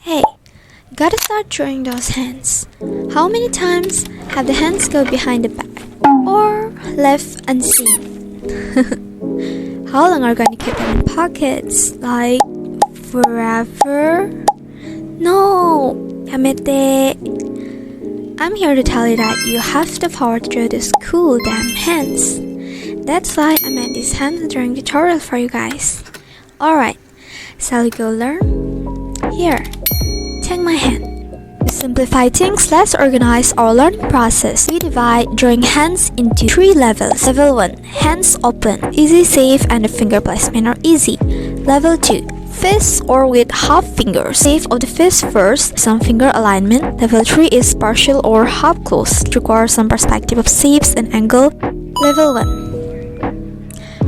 Hey, gotta start drawing those hands. How many times have the hands go behind the back or left unseen? How long are you gonna keep them in pockets? Like forever? No, Yamete. I'm here to tell you that you have the power to draw these cool damn hands. That's why I made this hand drawing tutorial for you guys. Alright, shall we go learn? Here, take my hand. To simplify things, let's organize our learning process. We divide drawing hands into 3 levels. Level 1, hands open, easy, safe, and the finger placement are easy. Level 2, fist or with half fingers. Safe of the fist first, some finger alignment. Level 3 is partial or half closed. It requires some perspective of shapes and angle. Level 1.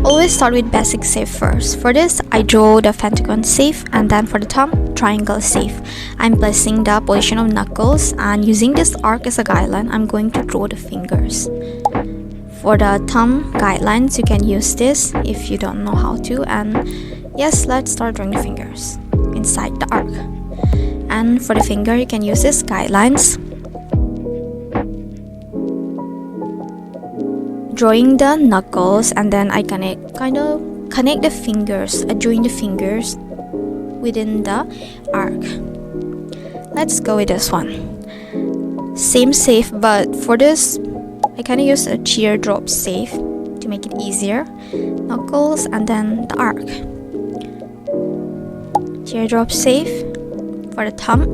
Always start with basic shape first. For this, I draw the pentagon shape, and then for the thumb, triangle shape. I'm placing the position of knuckles, and using this arc as a guideline, I'm going to draw the fingers. For the thumb guidelines, you can use this if you don't know how to. And yes, let's start drawing the fingers inside the arc. And for the finger, you can use this guidelines. Drawing the knuckles, and then I kind of connect the fingers, join the fingers within the arc. Let's go with this one. Same shape, but for this I kind of use a teardrop shape to make it easier. Knuckles and then the arc. Teardrop shape for the thumb.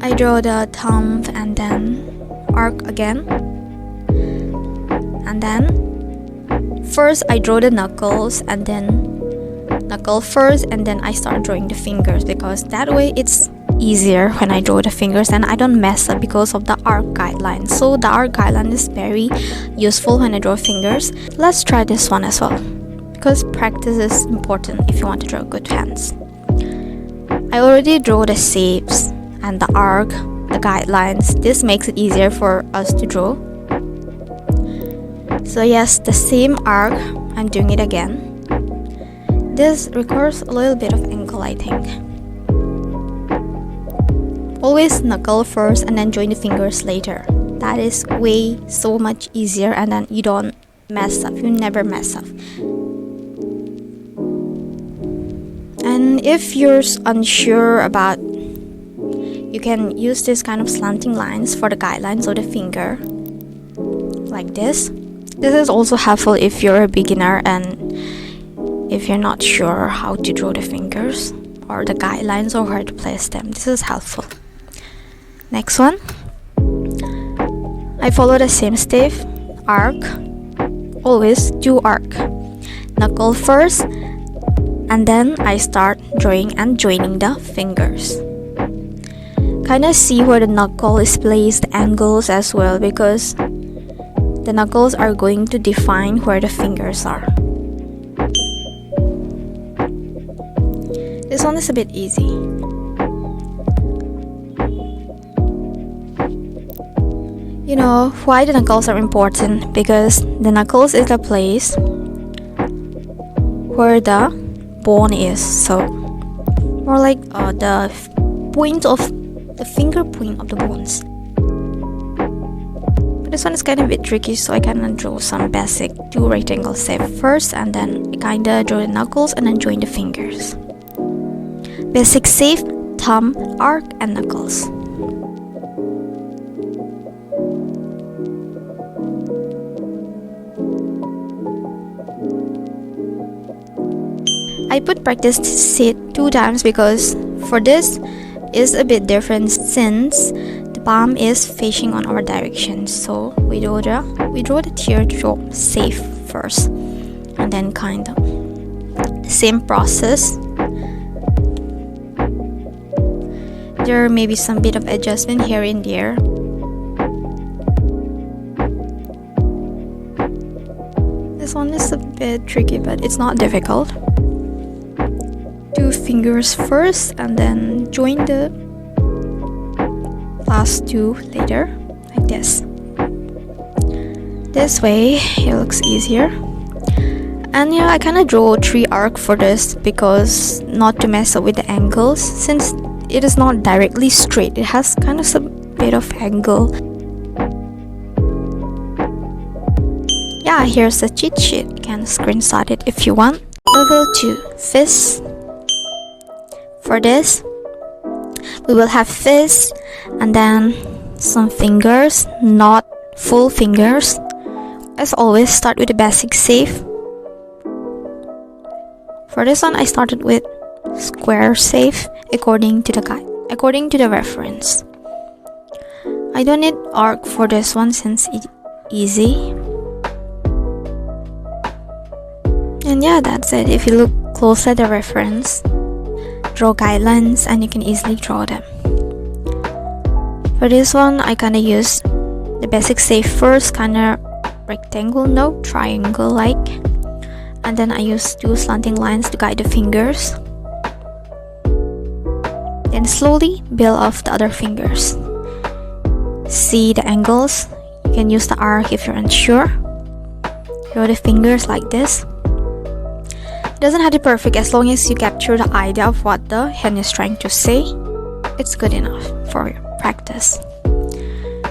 I draw the thumb and then arc again. And then first I draw the knuckles, and then knuckle first, and then I start drawing the fingers, because that way it's easier when I draw the fingers and I don't mess up because of the arc guideline. So the arc guideline is very useful when I draw fingers. Let's try this one as well, because practice is important if you want to draw good hands. I already draw the shapes and the arc, the guidelines. This makes it easier for us to draw. So yes, the same arc, I'm doing it again. This requires a little bit of angle, I think. Always knuckle first and then join the fingers later. That is way so much easier, and then you don't mess up. You never mess up. And if you're unsure about, you can use this kind of slanting lines for the guidelines of the finger, like this. This is also helpful if you're a beginner and if you're not sure how to draw the fingers or the guidelines or where to place them. This is helpful. Next one. I follow the same step. Arc. Always do arc. Knuckle first, and then I start drawing and joining the fingers. Kinda see where the knuckle is placed, angles as well, because the knuckles are going to define where the fingers are. This one is a bit easy. You know why the knuckles are important? Because the knuckles is the place where the bone is. So more like the point of the finger point of the bones. This one is kind of a bit tricky, so I kind of draw some basic 2 rectangle shape first, and then I kind of draw the knuckles and then join the fingers. Basic shape, thumb, arc, and knuckles. I put practice sheet 2 times because for this is a bit different, since the palm is facing on our direction. So we draw the teardrop shape first, and then kind of the same process. There may be some bit of adjustment here and there. This one is a bit tricky, but it's not difficult. 2 fingers first, and then join the last 2 later, like this. This way it looks easier. And yeah, I kind of draw 3 arcs for this because not to mess up with the angles, since it is not directly straight, it has kind of a bit of angle. Yeah, here's the cheat sheet. You can screenshot it if you want. Level 2, fist. For this, we will have fist and then some fingers, not full fingers. As always, start with the basic safe. For this one, I started with square safe according to the guide, according to the reference. I don't need arc for this one since it's easy. And yeah, that's it. If you look close at the reference, draw guidelines and you can easily draw them. For this one, I kinda use the basic safe first, kinda rectangle, no, triangle like. And then I use 2 slanting lines to guide the fingers. Then slowly build off the other fingers. See the angles. You can use the arc if you're unsure. Draw the fingers like this. It doesn't have to be perfect as long as you capture the idea of what the hand is trying to say. It's good enough for practice.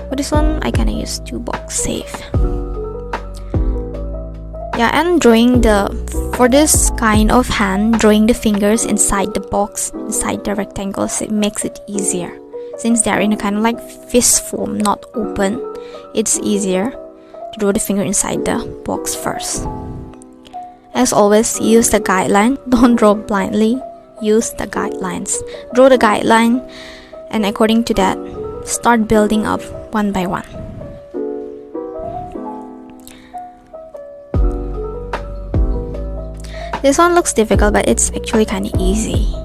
For this one, I kinda use 2 box safe. Yeah, and for this kind of hand, drawing the fingers inside the box, inside the rectangles, it makes it easier. Since they are in a kind of like fist form, not open, it's easier to draw the finger inside the box first. As always, use the guideline. Don't draw blindly. Use the guidelines. Draw the guideline, and according to that, start building up one by one. This one looks difficult, but it's actually kind of easy.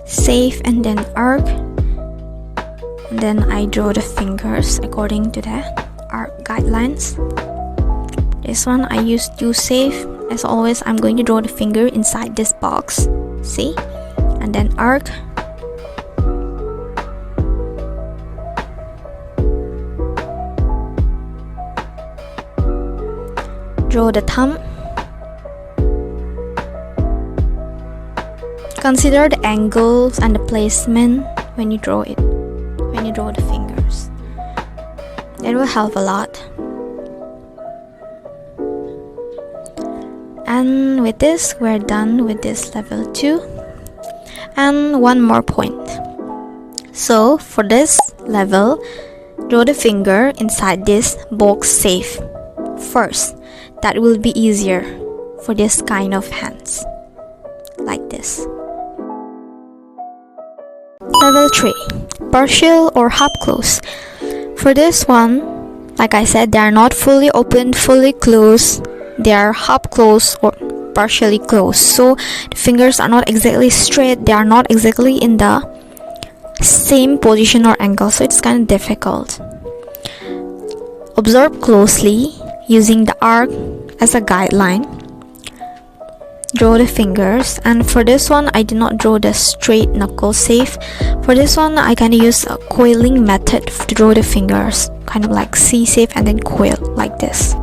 Safe and then arc. And then I draw the fingers according to the arc guidelines. This one I use 2 safe. As always, I'm going to draw the finger inside this box. See? And then arc. Draw the thumb. Consider the angles and the placement when you draw it, when you draw the fingers. It will help a lot. And with this, we're done with this level 2. And one more point. So for this level, draw the finger inside this box safe first. That will be easier for this kind of hands, like this. Level 3, partial or half close. For this one, like I said, they are not fully open, fully closed. They are half closed or partially closed. So the fingers are not exactly straight. They are not exactly in the same position or angle. So it's kind of difficult. Observe closely using the arc as a guideline. Draw the fingers, and for this one I did not draw the straight knuckle safe. For this one I kind of use a coiling method to draw the fingers, kind of like C safe and then coil like this.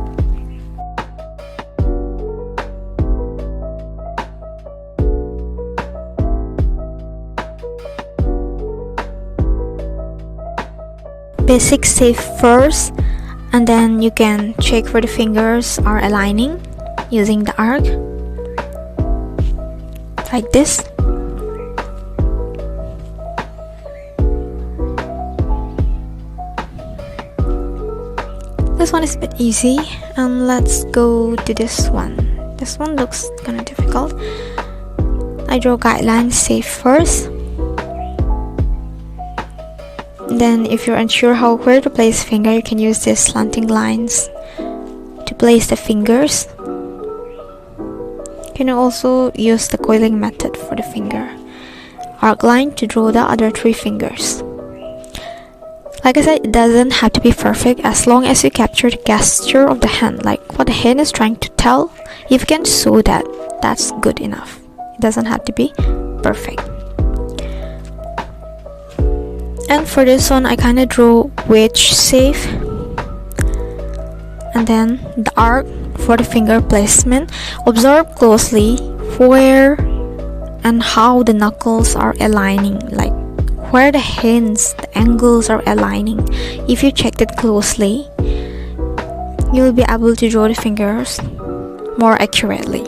Basic safe first, and then you can check for the fingers are aligning using the arc like this. This one is a bit easy, and let's go to this one. This one looks kind of difficult. I draw guidelines safe first. Then if you're unsure where to place finger, you can use these slanting lines to place the fingers. You can also use the coiling method for the finger. Arc line to draw the other 3 fingers. Like I said, it doesn't have to be perfect as long as you capture the gesture of the hand, like what the hand is trying to tell. If you can show that, that's good enough. It doesn't have to be perfect. And for this one, I kind of drew wedge safe, and then the arc for the finger placement. Observe closely where and how the knuckles are aligning, like where the hands, the angles are aligning. If you checked it closely, you'll be able to draw the fingers more accurately,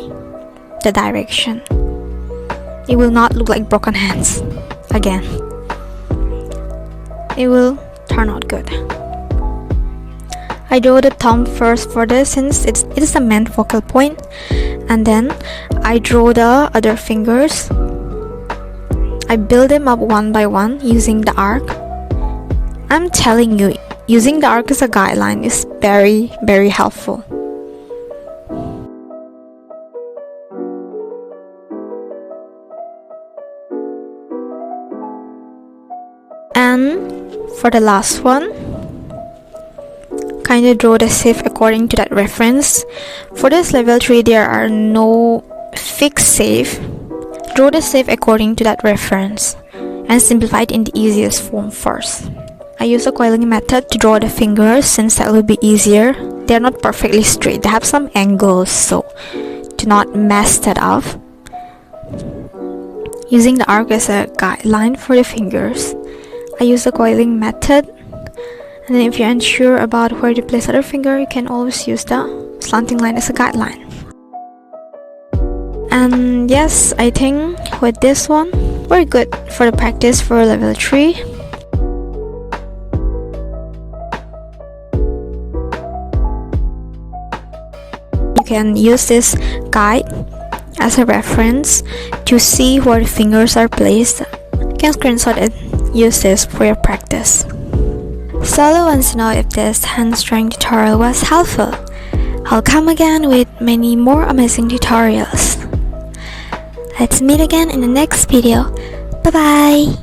the direction. It will not look like broken hands again. It will turn out good. I draw the thumb first for this, since it is the main focal point, and then I draw the other fingers. I build them up one by one using the arc. I'm telling you, using the arc as a guideline is very, very helpful. And for the last one, kind of draw the safe according to that reference. For this level 3, there are no fixed safe. Draw the safe according to that reference and simplify it in the easiest form first. I use a coiling method to draw the fingers, since that will be easier. They're not perfectly straight, they have some angles, so do not mess that up. Using the arc as a guideline for the fingers, I use the coiling method. And then if you're unsure about where to place other finger, you can always use the slanting line as a guideline. And yes, I think with this one, we're good for the practice for level 3. You can use this guide as a reference to see where the fingers are placed. You can screenshot it, use this for your practice. Solo wants to know if this hand drawing tutorial was helpful. I'll come again with many more amazing tutorials. Let's meet again in the next video. Bye bye!